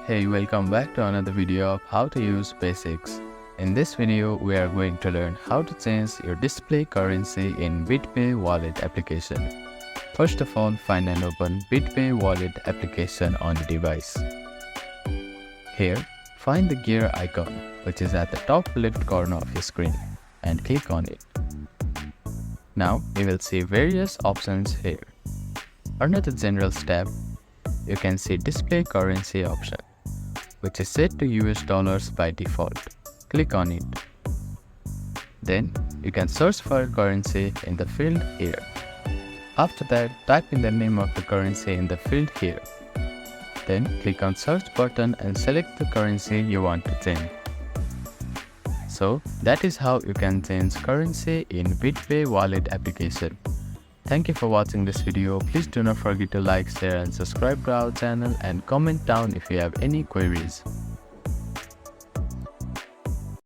Hey, welcome back to another video of how to use basics. In this video, we are going to learn how to change your display currency in BitPay Wallet application. First of all, find and open BitPay Wallet application on the device. Here, find the gear icon, which is at the top left corner of your screen, and click on it. Now, you will see various options here. Under the General tab, you can see Display Currency option, which is set to US dollars by default. Click on it. Then, you can search for a currency in the field here. After that, type in the name of the currency in the field here. Then, click on Search button and select the currency you want to change. So, that is how you can change currency in BitPay Wallet application. Thank you for watching this video. Please do not forget to like, share and subscribe to our channel and comment down if you have any queries.